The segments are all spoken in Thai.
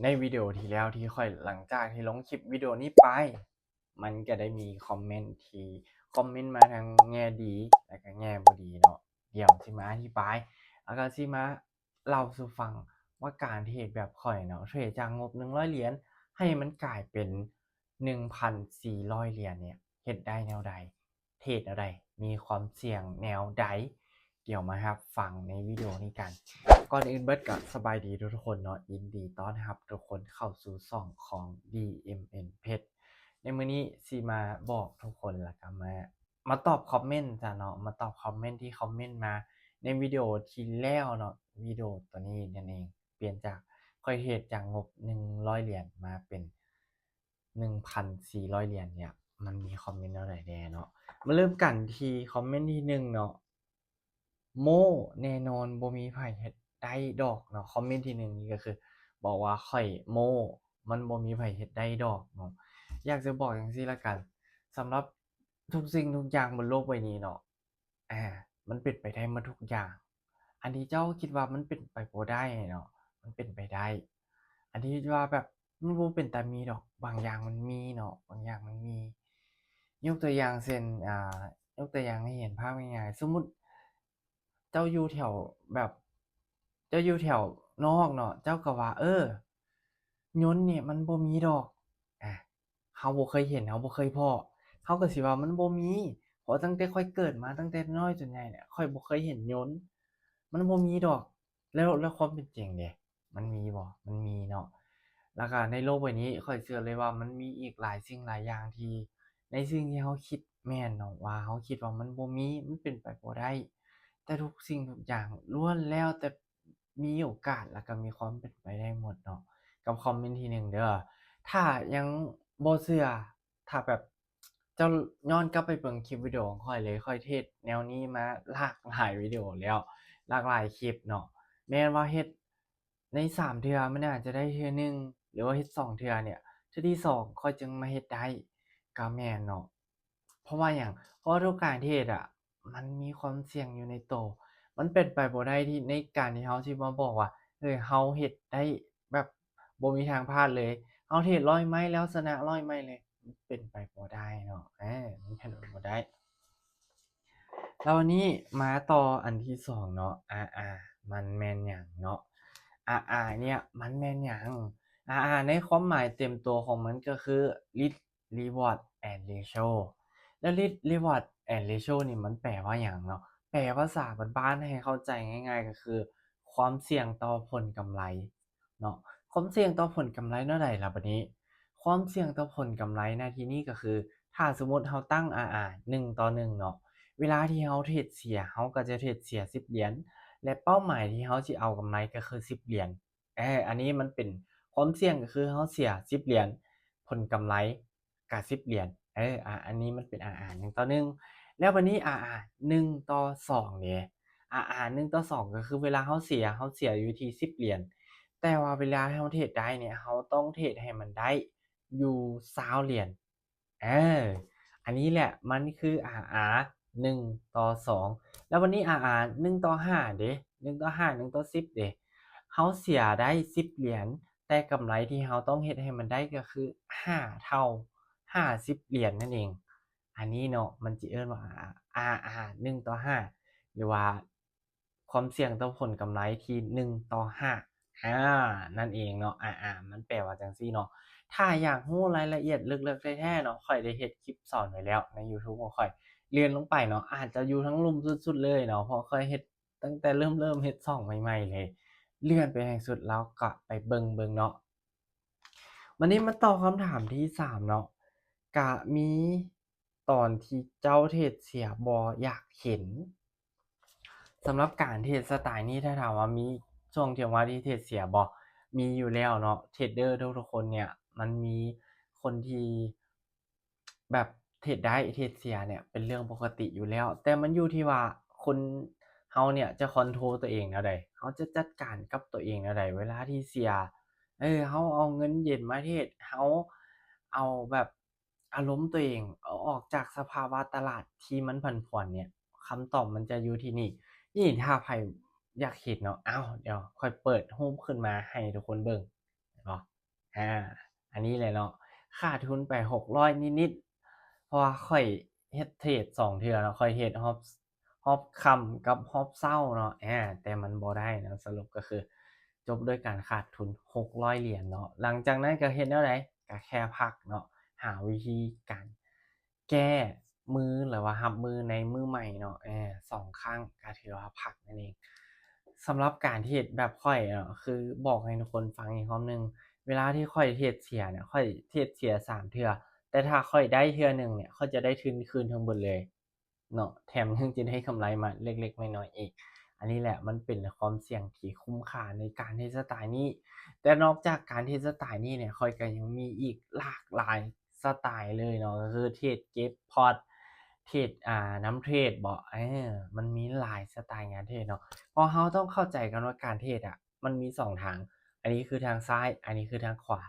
ในวิดีโอที่แล้วที่ค่อยหลังจากที่ลงคลิปวิดีโอนี้ไปมันก็ได้มีคอมเมนต์ที่คอมเมนต์มาทางแง่ดีและก็แง่บ่ดีเนาะเดี๋ยวสิมาอธิบายแล้วก็สิมาเล่าสู่ฟังว่าการเทรดแบบข้อยเนาะเทรดจากงบ100เหรียญให้มันกลายเป็น 1,400 เหรียญเนี่ยเฮ็ดได้แนวใดเทรดแนวใดมีความเสี่ยงแนวใดเดี๋ยวมารับฟังในวิดีโอนี้กัน ก่อนอื่นเบิดก็สบายดีทุกคนเนาะยินดีต้อนรับทุกคนเข้าสู่ช่องของ DMN เพชรในมื้อนี้สิมาบอกทุกคนแล้วก็มาตอบคอมเมนต์จ้ะเนาะมาตอบคอมเมนต์ที่คอมเมนต์มาในวิดีโอที่แล้วเนาะวิดีโอตัวนี้นั่นเองเปลี่ยนจากค่อยเทรดจากงบ100เหรียญมาเป็น 1,400 เหรียญเนี่ยมันมีคอมเมนต์แนวใดแหน่เนาะมาเริ่มกันที่คอมเมนต์ที่1เนาะ โม้แน่นอนบ่มีไผเฮ็ดได้ดอกเนาะคอมเมนต์ที่1นี่ก็คือบอกว่าข้อยโม้มันบ่มีไผเฮ็ดได้ดอกเนาะอยากจะบอกจั่งซี้ละกันสำหรับทุกสิ่งทุกอย่างบนโลกใบนี้เนาะอามันเป็นไปได้หมดทุกอย่างอันที่เจ้าคิดว่ามันเป็นไปบ่ได้เนาะมันเป็นไปได้อันที่ว่าแบบมันบ่เป็นตามีดอกบางอย่างมันมีเนาะบางอย่างมันมียกตัวอย่างเช่นยกตัวอย่างให้เห็นภาพง่ายๆสมมุติ เจ้าอยู่แถวแบบเจ้าอยู่แถวนอกเนาะเจ้าก็ว่ายนต์นี่มันบ่มีดอกอาเราบ่เคยเห็นเราบ่เคยพ้อเราก็สิว่ามันบ่มีเพราะตั้งแต่ข้อยเกิดมาตั้งแต่น้อยจนใหญ่เนี่ยข้อยบ่เคยเห็นยนต์มันบ่มีดอกแล้วความเป็นจริงเดะมันมีบ่มันมีเนาะแล้วก็ในโลกใบนี้ข้อยเชื่อเลยว่ามันมีอีกหลายสิ่งหลายอย่างที่ในสิ่งที่เราคิดแม่นเนาะว่าเราคิดว่ามันบ่มีมันเป็นไปบ่ได้ แต่ทุกสิ่งทุกอย่างล้วนแล้วแต่มีโอกาสแล้วก็มีความเป็นไปได้หมดเนาะกับคอมเมนต์ที่1เด้อถ้ายังบ่เชื่อถ้าแบบเจ้าย้อนกลับไปเบิ่งคลิปวิดีโอของข้อยเลยข้อยเทศแนวนี้มาหลากหลายวิดีโอแล้วหลากหลายคลิปเนาะแม้ว่าเฮ็ดใน3เทื่อมันอาจจะได้เทื่อหนึ่งหรือว่าเฮ็ด2เทื่อเนี่ยเทื่อที่2ค่อยจึงมาเฮ็ดได้ก็แม่นเนาะเพราะว่าหยังเพราะว่าทุกการที่เฮ็ดอะ มันมีความเสี่ยงอยู่ในตัวมันเป็นไปบ่ได้ที่ในการที่เราสิมาบอกว่าเราเฮ็ดได้แบบบ่มีทางพลาดเลยเราเทรด100ไม้แล้วชนะ100ไม้เลยมันเป็นไปบ่ได้เนาะมันเป็นไปบ่ได้แล้ววันนี้มาต่ออันที่2เนาะมันแม่นหยังเนาะ RR เนี่ยมันแม่นหยัง RR ในความหมายเต็มตัวของมันก็คือ Risk Reward and Ratio แล้ว Risk Reward and Ratio นี่มันแปลว่าหยังเนาะแปลภาษาบ้านๆให้เข้าใจง่ายๆก็คือความเสี่ยงต่อผลกำไรเนาะความเสี่ยงต่อผลกำไรแนวใดล่ะบัดนี้ความเสี่ยงต่อผลกำไรในที่นี้ก็คือถ้าสมมุติเราตั้ง1:1เนาะเวลาที่เราเทรดเสียเราก็จะเทรดเสีย10เหรียญและเป้าหมายที่เราสิเอากำไรก็คือ10เหรียญอันนี้มันเป็นความเสี่ยงก็คือเราเสีย10เหรียญผลกำไรก็10เหรียญอันนี้มันเป็น1:1แล้วบัดนี้1:2นี่1:2ก็คือเวลาเราเสียอยู่ที่10เหรียญแต่ว่าเวลาเราเทรดได้เนี่ยเราต้องเทรดให้มันได้อยู่20เหรียญเอออันนี้แหละมันคือ RR 1:2แล้ววันนี้ RR 1:5เดะ1:5 1:10เดะเราเสียได้10เหรียญแต่กำไรที่เราต้องเฮ็ดให้มันได้ก็คือ5เท่า50เหรียญนั่นเองอันนี้เนาะมันสิเอิ้นว่า RR 1:5หรือว่าความเสี่ยงต่อผลกำไรที่1:5นั่นเองเนาะมันแปลว่าจั่งซี้เนาะ ถ้าอยากรู้รายละเอียดลึกๆแท้ๆเนาะข้อยได้เฮ็ดคลิปสอนไว้แล้วในยูทูบของข้อยเรียนลงไปเนาะอาจจะอยู่ทั้งลุ่มสุดๆเลยเนาะเพราะข้อยเฮ็ดตั้งแต่เริ่มเฮ็ดช่องใหม่ๆเลยเลื่อนไปให้สุดแล้วก็ไปเบิ่งเนาะวันนี้มาตอบคำถามที่3เนาะก็มีตอนที่เจ้าเทรดเสียบ่อยากเห็นสำหรับการเทรดสไตล์นี้ถ้าถามว่ามีช่วงที่ว่าที่เทรดเสียบ่มีอยู่แล้วเนาะเทรดเดอร์ทุกๆคนเนี่ยมันมีคนที่แบบเทรดได้เทรดเสียเนี่ยเป็นเรื่องปกติอยู่แล้วแต่มันอยู่ที่ว่าคนเราเนี่ยจะคอนโทรลตัวเองแนวใดเราจะจัดการกับตัวเองแนวใดเวลาที่เสียเราเอาเงินเย็นมาเทรดเราเอาแบบอารมณ์ตัวเองเอาออกจากสภาวะตลาดที่มันผันผวนเนี่ยคำตอบมันจะอยู่ที่นี่ นี่ถ้าไผอยากเห็นเนาะอ้าวเดี๋ยวค่อยเปิดรูปขึ้นมาให้ทุกคนเบิ่งเนาะ อาอันนี้แหละเนาะขาดทุนไป600นิดๆเพราะว่าข้อยเฮ็ดเทรด2เทื่อเนาะข้อยเฮ็ดรอบค่ำกับรอบเช้าเนาะแต่มันบ่ได้เนาะสรุปก็คือจบด้วยการขาดทุน$600เนาะหลังจากนั้นก็เฮ็ดแนวใดก็แค่พักเนาะหาวิธีการแก้มือหรือว่ารับมือในมื้อใหม่เนาะ2ครั้งก็ถือว่าพักนั่นเองสำหรับการเทรดแบบข้อยเนาะคือบอกให้ทุกคนฟังอีกรอบหนึ่ง เวลาที่ข้อยเทรดเสียเนี่ยข้อยเทรดเสีย3เทื่อแต่ถ้าข้อยได้เทื่อหนึ่งเนี่ยข้อยจะได้ทุนคืนทั้งเบิดเลยเนาะแถมยังจะได้กำไรมาเล็กๆน้อยๆอีกอันนี้แหละมันเป็นความเสี่ยงที่คุ้มค่าในการเทรดสไตล์นี้แต่นอกจากการเทรดสไตล์นี้เนี่ยข้อยก็ยังมีอีกหลากหลายสไตล์เลยเนาะก็คือเทรดเก็บพอร์ตเทรดนำเทรดบ่มันมีหลายสไตล์งานเทรดเนาะเพราะเราต้องเข้าใจกันว่าการเทรดอะมันมี2ทาง อันนี้คือทางซ้าย อันนี้คือทางขวา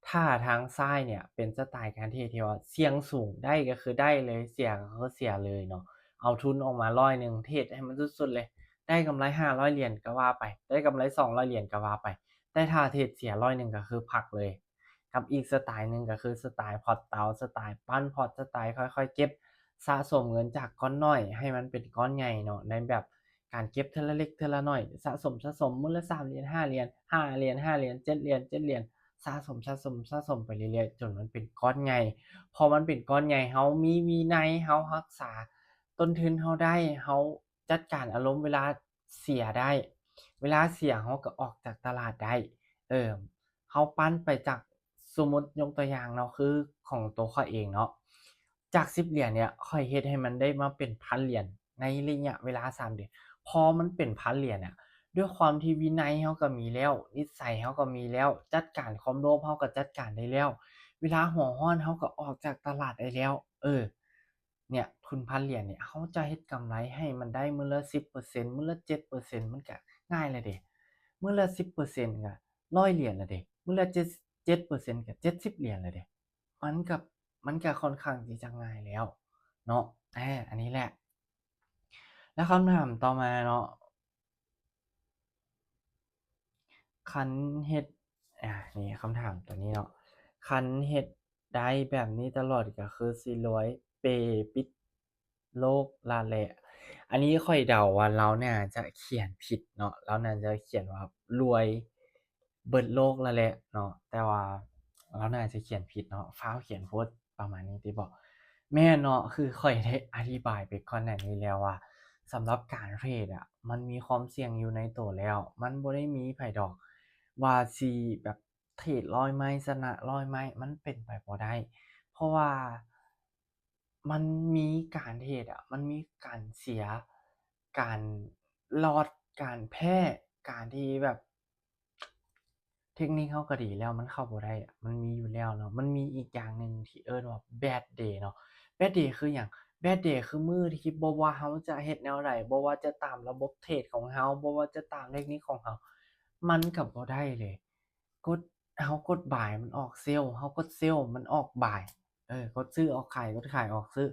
ถ้าทางซ้ายเนี่ยเป็นสไตล์การเทรดที่ว่าเสี่ยงสูงได้ก็คือได้เลยเสี่ยงก็คือเสียเลยเนาะเอาทุนออกมา100เทรดให้มันสุดๆเลยได้กำไร$500ก็ว่าไปได้กำไร$200ก็ว่าไปแต่ถ้าเทรดเสีย100ก็คือพักเลยกับอีกสไตล์หนึ่งก็คือสไตล์พอร์ตเตาสไตล์ปั้นพอร์ตสไตล์ค่อยๆเก็บสะสมเงินจากก้อนน้อยให้มันเป็นก้อนใหญ่เนาะในแบบการเก็บเทื่อละเล็กเทื่อละน้อยสะสมมื้อละ3เหรียญ5เหรียญ5เหรียญ5เหรียญ7เหรียญ7เหรียญ สะสมไปเรื่อยๆจนมันเป็นก้อนใหญ่พอมันเป็นก้อนใหญ่เรามีวินัยเรารักษาต้นทุนเราได้เราจัดการอารมณ์เวลาเสียได้เวลาเสียเราก็ออกจากตลาดได้เออเราปั้นไปจากสมมุติยกตัวอย่างเนาะคือของตัวข้อยเองเนาะจาก10เหรียญเนี่ยข้อยเฮ็ดให้มันได้มาเป็นพันเหรียญในระยะเวลา3เดือนพอมันเป็นพันเหรียญอะ ด้วยความที่วินัยเราก็มีแล้วนิสัยเราก็มีแล้วจัดการความโลภเราก็จัดการได้แล้วเวลาหัวร้อนเราก็ออกจากตลาดได้แล้วเนี่ยทุนพันเหรียญเนี่ยเราจะเฮ็ดกำไรให้มันได้มื้อละ10%มื้อละ7%มันก็ง่ายแล้วเดะมื้อละ10%ก็100เหรียญแล้วเดะมื้อละ7%ก็70เหรียญแล้วเดะมันก็มันก็ค่อนข้างที่จะง่ายแล้วเนาะอันนี้แหละแล้วคำถามต่อมาเนาะ คันเฮ็ดนี่คำถามตัวนี้เนาะคันเฮ็ดได้แบบนี้ตลอดก็คือสิรวยเปปิดโลกลาแหละอันนี้ข้อยเดาว่าเราน่าจะเขียนผิดเนาะเราน่าจะเขียนว่ารวยเบิดโลกแล้วแหละเนาะแต่ว่าเราน่าจะเขียนผิดเนาะฟ้าวเขียนโพสต์ประมาณนี้ติบ่แม่นเนาะคือข้อยได้อธิบายไปก่อนหน้านี้แล้วว่าสำหรับการเทรดอะมันมีความเสี่ยงอยู่ในตัวแล้วมันบ่ได้มีไผดอก ว่าสิแบบเทรด100ไม้ชนะ100ไม้มันเป็นไปบ่ได้เพราะว่ามันมีการเทรดอะมันมีการเสียการรอดการแพ้การที่แบบเทคนิคเราก็ดีแล้วมันเข้าบ่ได้อะมันมีอยู่แล้วเนาะมันมีอีกอย่างหนึ่งที่เอิ้นว่า Bad Day เนาะ Bad Day คือหยัง Bad Day คือมื้อที่บ่ว่าเราจะเฮ็ดแนวใดบ่ว่าจะตามระบบเทรดของเราบ่ว่าจะตามเทคนิคของเรามันก็บ่ได้เลย กดเรากด buy มันออก sell เรากด sell มันออก buy กดซื้อออกขายกดขายออกซื้อ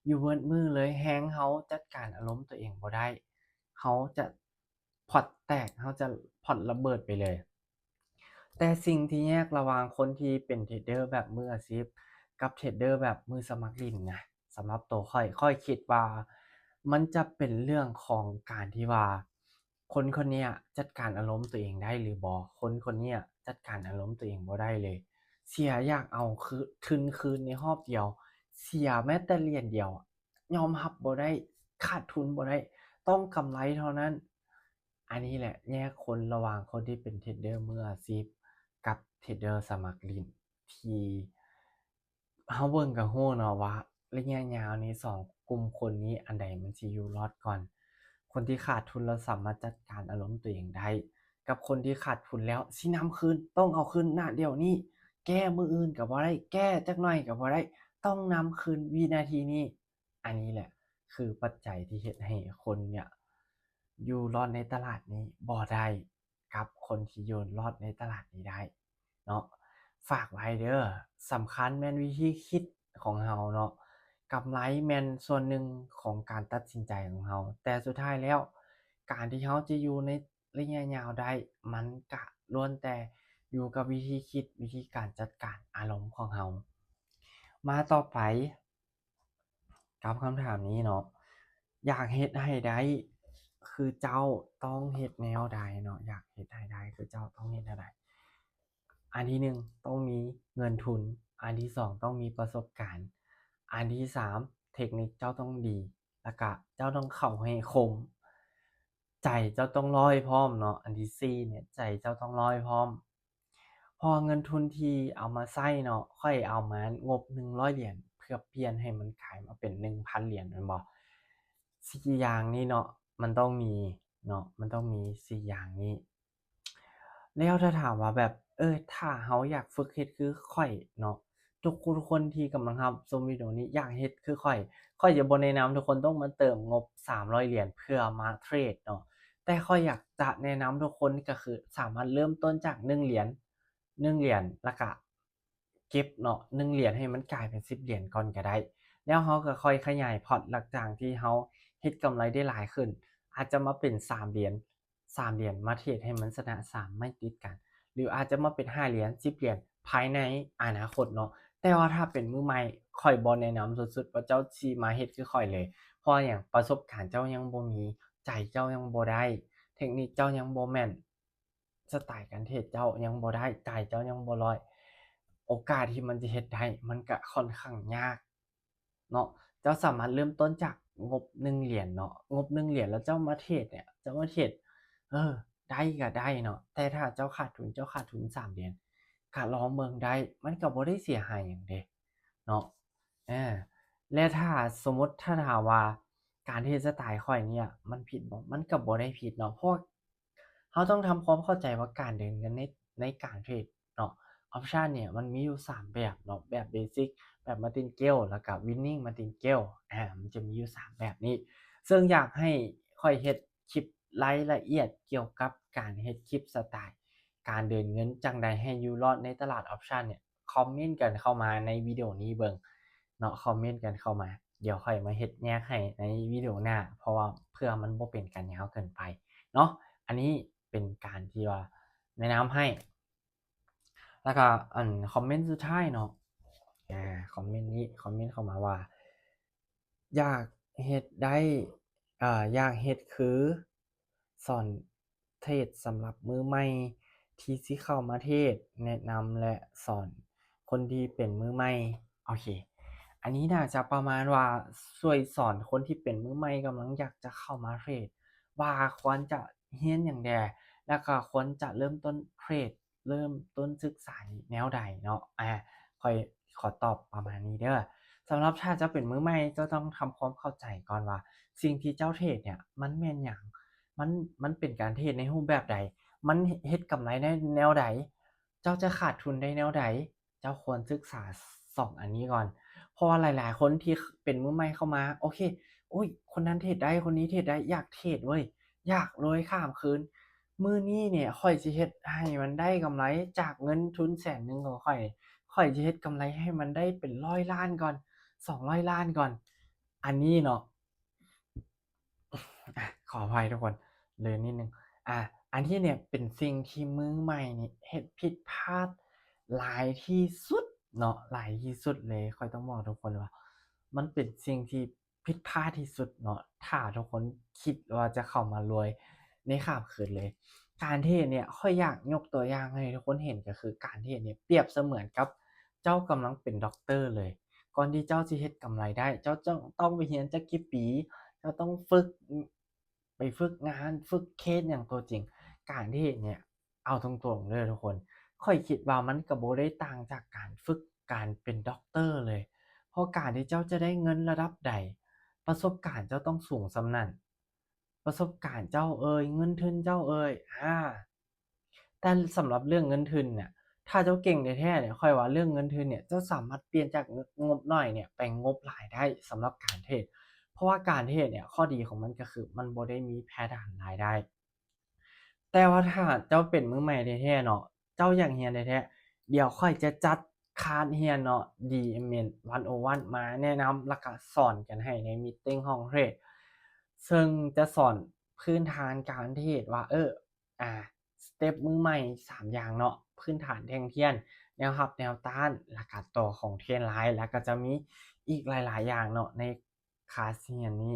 อยู่เบิดมื้อเลยแฮงเราจัดการอารมณ์ตัวเองบ่ได้เราจะพอร์ตแตกเราจะพอร์ตระเบิดไปเลยแต่สิ่งที่แยกระหว่างคนที่เป็นเทรดเดอร์แบบมืออาชีพกับเทรดเดอร์แบบมือสมัครเล่นนะสำหรับตัวข้อยคิดว่ามันจะเป็นเรื่องของการที่ว่าคนคนเนี้ยจัดการอารมณ์ตัวเองได้หรือบ่คนคนเนี้ยจัดการอารมณ์ตัวเองบ่ได้เลยเสียอยากเอาทุนคืนในรอบเดียวเสียแม้แต่เหรียญเดียวอะยอมรับบ่ได้ขาดทุนบ่ได้ต้องกำไรเท่านั้นอันนี้แหละแยกคนระหว่างคนที่เป็นเทรดเดอร์มืออาชีพ กับเทรดเดอร์สมัครเล่นที่เราเบิ่งก็รู้เนาะว่าระยะยาวนี้2กลุ่มคนนี้อันใดมันสิอยู่รอดก่อนคนที่ขาดทุนแล้วสามารถจัดการอารมณ์ตัวเองได้กับคนที่ขาดทุนแล้วสินำคืนต้องเอาคืนณเดี๋ยวนี้แก้มื้ออื่นก็บ่ได้แก้จักหน่อยก็บ่ได้ต้องนำคืนวินาทีนี้อันนี้แหละคือปัจจัยที่เฮ็ดให้คนเนี่ยอยู่รอดในตลาดนี้บ่ได้กับคนที่อยู่รอดในตลาดนี้ได้ เนาะฝากไว้เด้อสำคัญแม่นวิธีคิดของเราเนาะกำไรแม่นส่วนหนึ่งของการตัดสินใจของเราแต่สุดท้ายแล้วการที่เราจะอยู่ในระยะยาวได้มันก็ล้วนแต่ อยู่กับวิธีคิดวิธีการจัดการอารมณ์ของเรามาต่อไปกับคำถามนี้เนาะอยากเฮ็ดให้ได้คือเจ้าต้องเฮ็ดแนวใดเนาะอยากเฮ็ดให้ได้คือเจ้าต้องเฮ็ดแนวใดอันที่หนึ่งต้องมีเงินทุนอันที่สองต้องมีประสบการณ์อันที่สามเทคนิคเจ้าต้องดีแล้วก็เจ้าต้องเข้าให้คมใจเจ้าต้องร้อยพร้อมเนาะอันที่สี่เนี่ยใจเจ้าต้องร้อยพร้อมพอเงินทุนที่เอามาใช้เนาะค่อยเอามางบ100 เหรียญเพื่อเปลี่ยนให้มันกลายมาเป็น1,000 เหรียญแม่นบ่สี่อย่างนี้เนาะมันต้องมีเนาะมันต้องมีสี่อย่างนี้แล้วถ้าถามว่าแบบถ้าเราอยากฝึกเฮ็ดคือข้อยเนาะทุกคนที่กำลังรับชมวิดีโอนี้อยากเฮ็ดคือข้อยจะบ่แนะนำทุกคนต้องมาเติมงบ300 เหรียญเพื่อมาเทรดเนาะแต่ข้อยอยากจะแนะนำทุกคนก็คือสามารถเริ่มต้นจาก1 เหรียญ1 เหรียญแล้วก็เก็บเนาะ1 เหรียญให้มันกลายเป็น10 เหรียญก่อนก็ได้แล้วเราก็ค่อยขยายพอร์ตหลังจากที่เราเฮ็ดกำไรได้หลายขึ้นอาจจะมาเป็น3 เหรียญ3 เหรียญมาเทรดให้มันชนะ3ไม่ติดกันหรืออาจจะมาเป็น5 เหรียญ10 เหรียญภายในอนาคตเนาะแต่ว่าถ้าเป็นมือใหม่ข้อยบ่แนะนำสุดๆว่าเจ้าสิมาเฮ็ดคือข้อยเลยเพราะหยังประสบการณ์เจ้ายังบ่มีใจเจ้ายังบ่ได้เทคนิคเจ้ายังบ่แม่นสไตล์การเทรดเจ้ายังบ่ได้ใจเจ้ายังบ่ร้อยโอกาสที่มันจะเฮ็ดได้มันก็ค่อนข้างยากเนาะเจ้าสามารถเริ่มต้นจากงบ1 เหรียญเนาะงบ1 เหรียญแล้วเจ้ามาเทรดเนี่ยเจ้ามาเทรดเออได้ก็ได้เนาะแต่ถ้าเจ้าขาดทุนเจ้าขาดทุน3 เหรียญก็ลองเบิ่งได้มันก็บ่ได้เสียหายหยังเดะเนาะอาและถ้าสมมุติถ้าถามว่าการเทรดสไตล์ข้อยเนี่ยมันผิดบ่มันก็บ่ได้ผิดเนาะเพราะเราต้องทำความเข้าใจว่าการเดินเงินในการเทรดเนาะออปชันเนี่ยมันมีอยู่3แบบเนาะแบบเบสิกแบบ Martingale แล้วก็ Winning Martingale มันจะมีอยู่3แบบนี้ซึ่งอยากให้ข้อยเฮ็ดคลิปรายละเอียดเกี่ยวกับการเฮ็ดคลิปสไตล์การเดินเงินจั่งใดให้อยู่รอดในตลาดออปชันเนี่ยคอมเมนต์กันเข้ามาในวิดีโอนี้เบิ่งเนาะคอมเมนต์กันเข้ามาเดี๋ยวค่อยมาเฮ็ดแยกให้ในวิดีโอหน้าเพราะว่าเพื่อมันบ่เป็นการยาวเกินไปเนาะอันนี้เป็นการที่ว่าแนะนำให้แล้วก็คอมเมนต์สุดท้ายเนาะคอมเมนต์นี้คอมเมนต์เข้ามาว่าอยากเฮ็ดได้อยากเฮ็ดคือสอนเทรดสำหรับมือใหม่ที่สิเข้ามาเทรดแนะนำและสอนคนที่เป็นมือใหม่โอเคอันนี้น่าจะประมาณว่าช่วยสอนคนที่เป็นมือใหม่กำลังอยากจะเข้ามาเทรดว่าควรจะเรียนหยังแหน่แล้วก็ควรจะเริ่มต้นเทรดเริ่มต้นศึกษาแนวใดเนาะข้อยขอตอบประมาณนี้เด้อสำหรับถ้าเจ้าเป็นมือใหม่เจ้าต้องทำความเข้าใจก่อนว่าสิ่งที่เจ้าเทรดเนี่ยมันแม่นหยังมันมันเป็นการเทรดในรูปแบบใดมันเฮ็ดกำไรในแนวใดเจ้าจะขาดทุนได้แนวใดเจ้าควรศึกษา2อันนี้ก่อนเพราะว่าหลายๆคนที่เป็นมือใหม่เข้ามาโอเคอุ๊ยคนนั้นเทรดได้คนนี้เทรดได้อยากเทรดเว้ยอยากรวยข้ามคืนมื้อนี้เนี่ยข้อยสิเฮ็ดให้มันได้กำไรจากเงินทุน100,000ของข้อยสิเฮ็ดกำไรให้มันได้เป็น100 ล้านก่อน200 ล้านก่อนอันนี้เนาะ ขออภัยทุกคนเลินนิดนึงอ่าอันที่เนี่ยเป็นสิ่งที่มือใหม่นี่เฮ็ดผิดพลาดหลายที่สุดเนาะหลายที่สุดเลยข้อยต้องบอกทุกคนว่ามันเป็นสิ่งที่ผิดพลาดที่สุดเนาะถ้าทุกคนคิดว่าจะเข้ามารวยในข้ามคืนเลยการเทรดเนี่ยข้อยอยากยกตัวอย่างให้ทุกคนเห็นก็คือการเทรดเนี่ยเปรียบเสมือนกับเจ้ากำลังเป็นด็อกเตอร์เลยก่อนที่เจ้าสิเฮ็ดกำไรได้เจ้าต้องไปเรียนจักกี่ปีเจ้าต้องฝึก ไปฝึกงานฝึกเคสอย่างตัวจริงการที่เนี่ยเอาตรงๆเลยทุกคนข้อยคิดว่ามันก็บ่ได้ต่างจากการฝึกการเป็นด็อกเตอร์เลยเพราะการที่เจ้าจะได้เงินระดับใดประสบการณ์เจ้าต้องสูงส่ำนั้นประสบการณ์เจ้าเอยเงินทุนเจ้าเอยแต่สำหรับเรื่องเงินทุนเนี่ยถ้าเจ้าเก่งแท้ๆเนี่ยข้อยว่าเรื่องเงินทุนเนี่ยเจ้าสามารถเปลี่ยนจากงบน้อยเนี่ยไปงบหลายได้สำหรับการเทรด เพราะว่าการเทรดเนี่ยข้อดีของมันก็คือมันบ่ได้มีแพฐานรายได้แต่ว่าถ้าเจ้าเป็นมือใหม่แท้ๆเนาะเจ้าอยากเรียนแท้ๆเดี๋ยวข้อยจะจัดคลาสเรียนเนาะ DMM 101มาแนะนำแล้วก็สอนกันให้ในมีตติงห้องเทรดซึ่งจะสอนพื้นฐานการเทรดว่าสเต็ปมือใหม่3อย่างเนาะ พื้นฐานแท่งเทียนแนวรับแนวต้านหลักการต่อของเทรนไลน์แล้วก็จะมีอีกหลายๆอย่างเนาะในคลาสเรียนนี้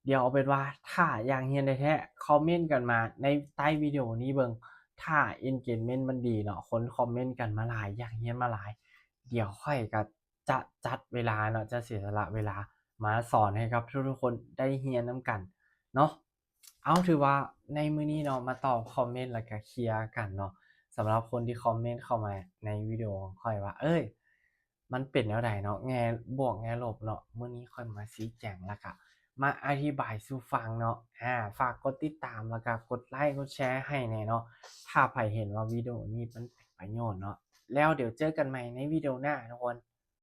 เดี๋ยวเอาเป็นว่าถ้าอยากเรียนแท้ๆคอมเมนต์กันมาในใต้วิดีโอนี้เบิ่งถ้า engagement มันดีเนาะคนคอมเมนต์กันมาหลายอยากเรียนมาหลายเดี๋ยวค่อยก็จะจัดเวลาเนาะจะเสียสละเวลามาสอนให้กับทุกๆคนได้เรียนนํกันเนาะเอาถือว่าในมื้อนี้เนาะมาตอบคอมเมนต์แล้วก็เคลียร์กันเนาะสำหรับคนที่คอมเมนต์เข้ามาในวิดีโอของข้อยว่ามันเป็นแนวใดเนาะแง่บวกแง่ลบเนาะมื้อนี้ข้อยมาชี้แจงแล้วก็มาอธิบายสู่ฟังเนาะฝากกดติดตามแล้วก็กดไลก์กดแชร์ให้แหน่เนาะถ้าไผเห็นว่าวิดีโอนี้มันเป็นประโยชน์เนาะแล้วเดี๋ยวเจอกันใหม่ในวิดีโอหน้าทุกคน